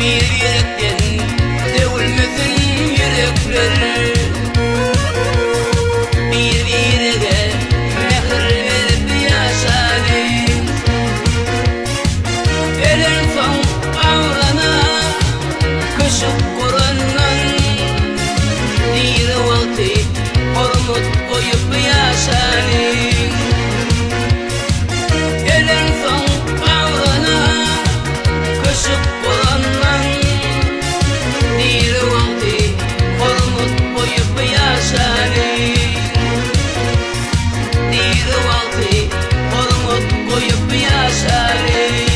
Bir yürekten dövülmesin yürekler. Bir-biriga mehr verip yaşayın. Elen son ağrana köşüp kurandan bir vakti hormat koyup yaşayın. Elen son ağrana köşüp kurandan bir vakti hormat koyup yaşayın. Bir vakti hormat koyup yaşayın.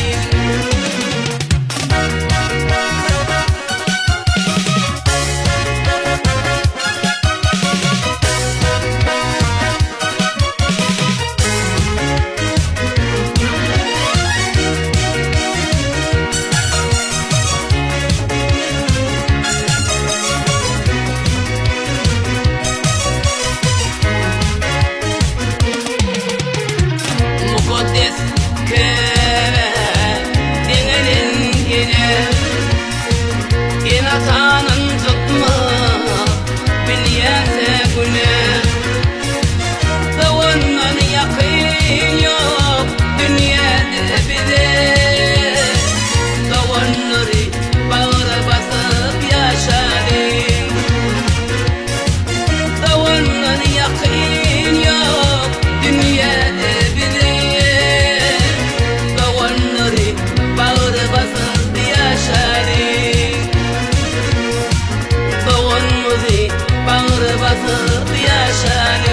Mukaddes keve dengelin gelir. İnatanın tutma bilyese güne. Davandan yakın yok dünyada bize. Davanları bağıra basıp yaşayın. Davandan yakın yok dünyada bize. Davanları bağıra basıp yaşayın. Davanları bağıra basıp yaşayın.